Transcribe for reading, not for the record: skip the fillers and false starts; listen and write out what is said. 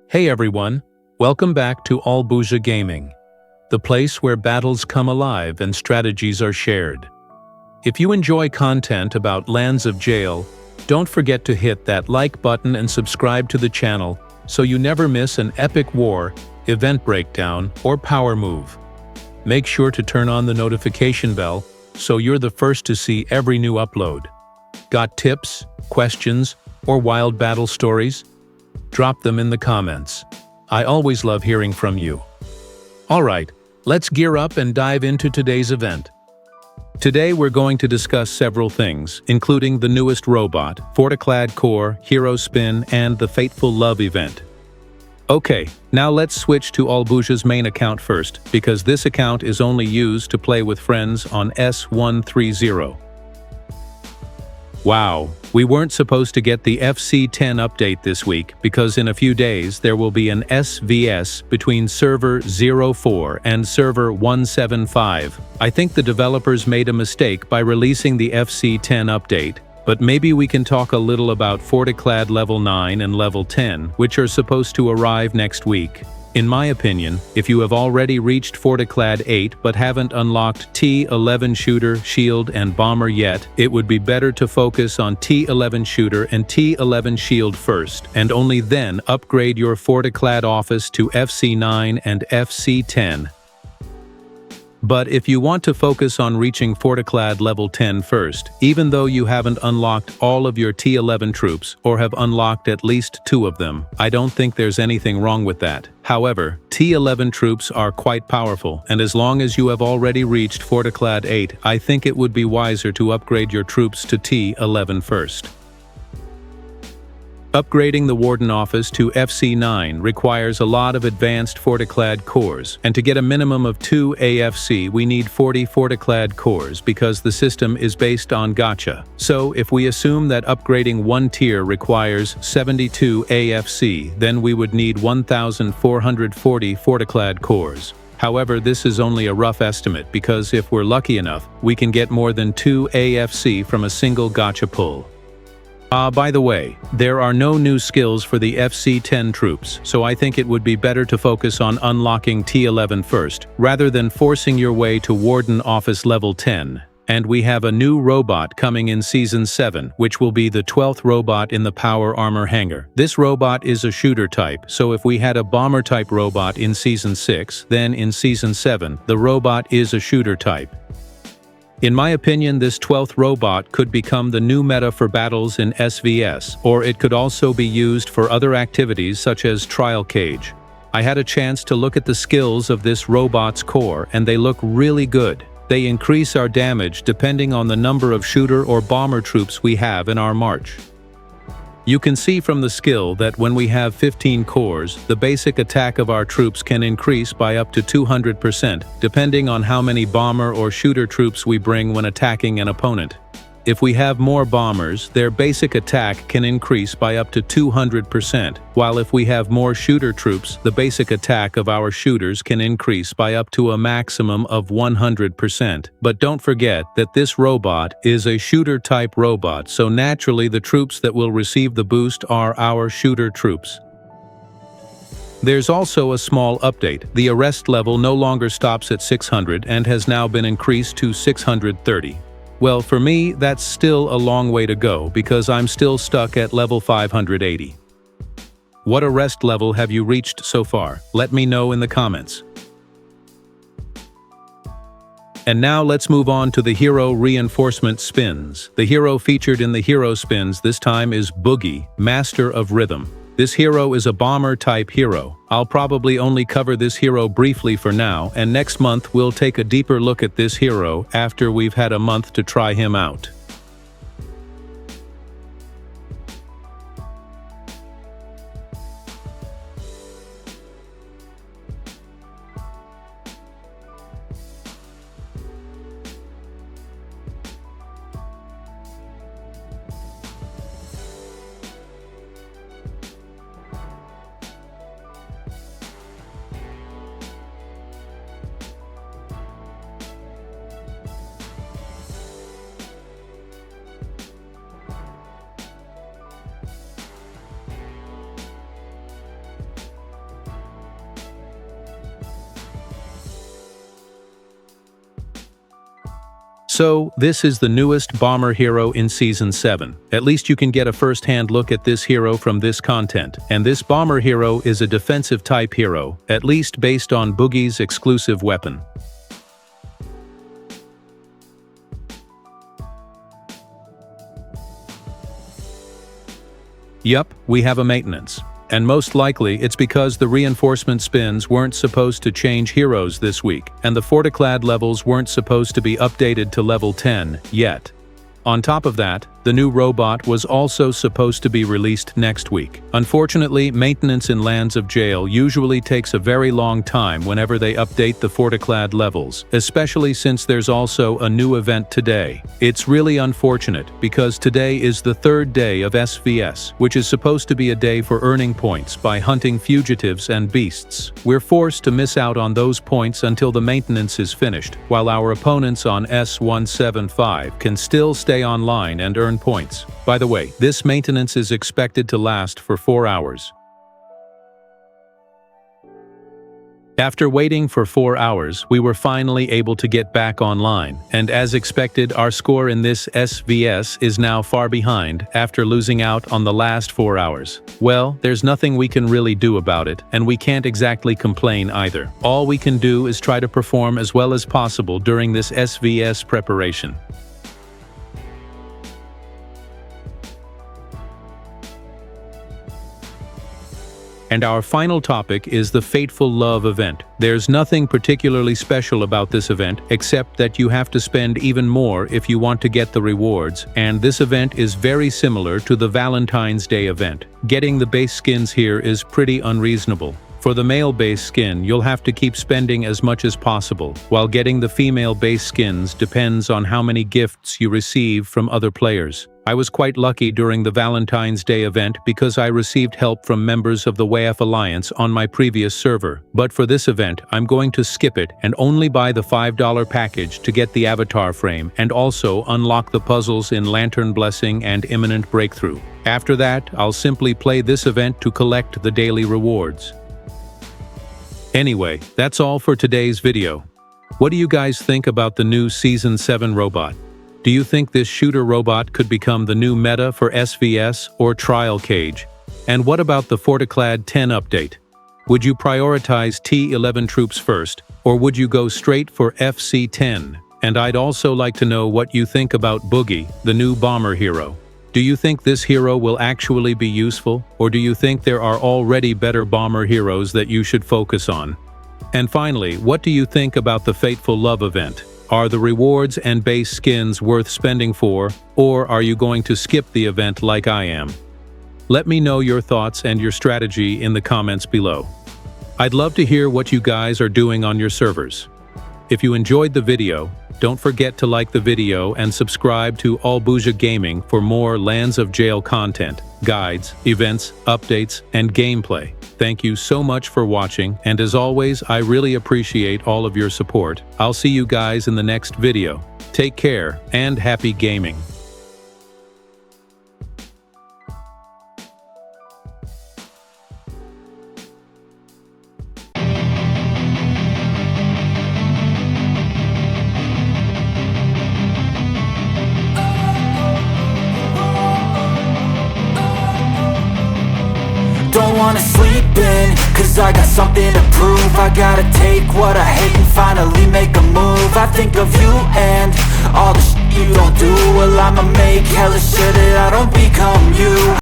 Hey everyone, welcome back to AllbuzhaGaming, the place where battles come alive and strategies are shared. If you enjoy content about Lands of Jail, don't forget to hit that like button and subscribe to the channel so you never miss an epic war, event breakdown, or power move. Make sure to turn on the notification bell so you're the first to see every new upload. Got tips, questions, or wild battle stories? Drop them in the comments. I always love hearing from you. Alright, let's gear up and dive into today's event. Today we're going to discuss several things, including the newest robot, Forticlad Core, Hero Spin, and the Fateful Love event. Okay, now let's switch to Allbuzha's main account first, because this account is only used to play with friends on S130. Wow, we weren't supposed to get the FC10 update this week because in a few days there will be an SVS between server 04 and server 175. I think the developers made a mistake by releasing the FC10 update, but maybe we can talk a little about Forticlad Level 9 and Level 10, which are supposed to arrive next week. In my opinion, if you have already reached Forticlad 8 but haven't unlocked T11 Shooter, Shield, and Bomber yet, it would be better to focus on T11 Shooter and T11 Shield first, and only then upgrade your Forticlad Office to FC9 and FC10. But if you want to focus on reaching Forticlad Level 10 first, even though you haven't unlocked all of your T11 troops or have unlocked at least 2 of them, I don't think there's anything wrong with that. However, T11 troops are quite powerful, and as long as you have already reached Forticlad 8, I think it would be wiser to upgrade your troops to T11 first. Upgrading the Warden Office to FC9 requires a lot of advanced Forticlad cores, and to get a minimum of 2 AFC we need 40 Forticlad cores because the system is based on gacha. So if we assume that upgrading one tier requires 72 AFC, then we would need 1,440 Forticlad cores. However, this is only a rough estimate because if we're lucky enough, we can get more than 2 AFC from a single gacha pull. By the way, there are no new skills for the FC10 troops, so I think it would be better to focus on unlocking T11 first, rather than forcing your way to Warden Office Level 10. And we have a new robot coming in Season 7, which will be the 12th robot in the Power Armor Hangar. This robot is a shooter type, so if we had a bomber type robot in Season 6, then in Season 7, the robot is a shooter type. In my opinion, this 12th robot could become the new meta for battles in SVS, or it could also be used for other activities such as Trial Cage. I had a chance to look at the skills of this robot's core, and they look really good. They increase our damage depending on the number of shooter or bomber troops we have in our march. You can see from the skill that when we have 15 cores, the basic attack of our troops can increase by up to 200%, depending on how many bomber or shooter troops we bring when attacking an opponent. If we have more bombers, their basic attack can increase by up to 200%, while if we have more shooter troops, the basic attack of our shooters can increase by up to a maximum of 100%. But don't forget that this robot is a shooter-type robot, so naturally the troops that will receive the boost are our shooter troops. There's also a small update. The arrest level no longer stops at 600 and has now been increased to 630. Well, for me, that's still a long way to go because I'm still stuck at level 580. What arrest level have you reached so far? Let me know in the comments. And now let's move on to the hero reinforcement spins. The hero featured in the hero spins this time is Boogie, Master of Rhythm. This hero is a bomber-type hero. I'll probably only cover this hero briefly for now, and next month we'll take a deeper look at this hero after we've had a month to try him out. So, this is the newest bomber hero in Season 7. At least you can get a first-hand look at this hero from this content. And this bomber hero is a defensive type hero, at least based on Boogie's exclusive weapon. Yup, we have a maintenance. And most likely, it's because the reinforcement spins weren't supposed to change heroes this week, and the Forticlad levels weren't supposed to be updated to level 10 yet. On top of that, the new robot was also supposed to be released next week. Unfortunately, maintenance in Lands of Jail usually takes a very long time whenever they update the Forticlad levels, especially since there's also a new event today. It's really unfortunate because today is the third day of SVS, which is supposed to be a day for earning points by hunting fugitives and beasts. We're forced to miss out on those points until the maintenance is finished, while our opponents on S175 can still stay online and earn points. By the way, this maintenance is expected to last for 4 hours. After waiting for 4 hours, we were finally able to get back online, and as expected, our score in this SVS is now far behind after losing out on the last 4 hours. Well, there's nothing we can really do about it, and we can't exactly complain either. All we can do is try to perform as well as possible during this SVS preparation. And our final topic is the Fateful Love event. There's nothing particularly special about this event, except that you have to spend even more if you want to get the rewards, and this event is very similar to the Valentine's Day event. Getting the base skins here is pretty unreasonable. For the male base skin, you'll have to keep spending as much as possible, while getting the female base skins depends on how many gifts you receive from other players. I was quite lucky during the Valentine's Day event because I received help from members of the WAF Alliance on my previous server. But for this event, I'm going to skip it and only buy the $5 package to get the avatar frame and also unlock the puzzles in Lantern Blessing and Imminent Breakthrough. After that, I'll simply play this event to collect the daily rewards. Anyway, that's all for today's video. What do you guys think about the new Season 7 robot? Do you think this shooter robot could become the new meta for SVS or Trial Cage? And what about the Forticlad 10 update? Would you prioritize T11 troops first, or would you go straight for FC10? And I'd also like to know what you think about Boogie, the new bomber hero. Do you think this hero will actually be useful, or do you think there are already better bomber heroes that you should focus on? And finally, what do you think about the Fateful Love event? Are the rewards and base skins worth spending for, or are you going to skip the event like I am? Let me know your thoughts and your strategy in the comments below. I'd love to hear what you guys are doing on your servers. If you enjoyed the video, don't forget to like the video and subscribe to AllbuzhaGaming for more Lands of Jail content, guides, events, updates, and gameplay. Thank you so much for watching, and as always, I really appreciate all of your support. I'll see you guys in the next video. Take care, and happy gaming. Don't wanna sleep in, cause I got something to prove. I gotta take what I hate and finally make a move. I think of you and all the shit you don't do. Well, I'ma make hella sure that I don't become you.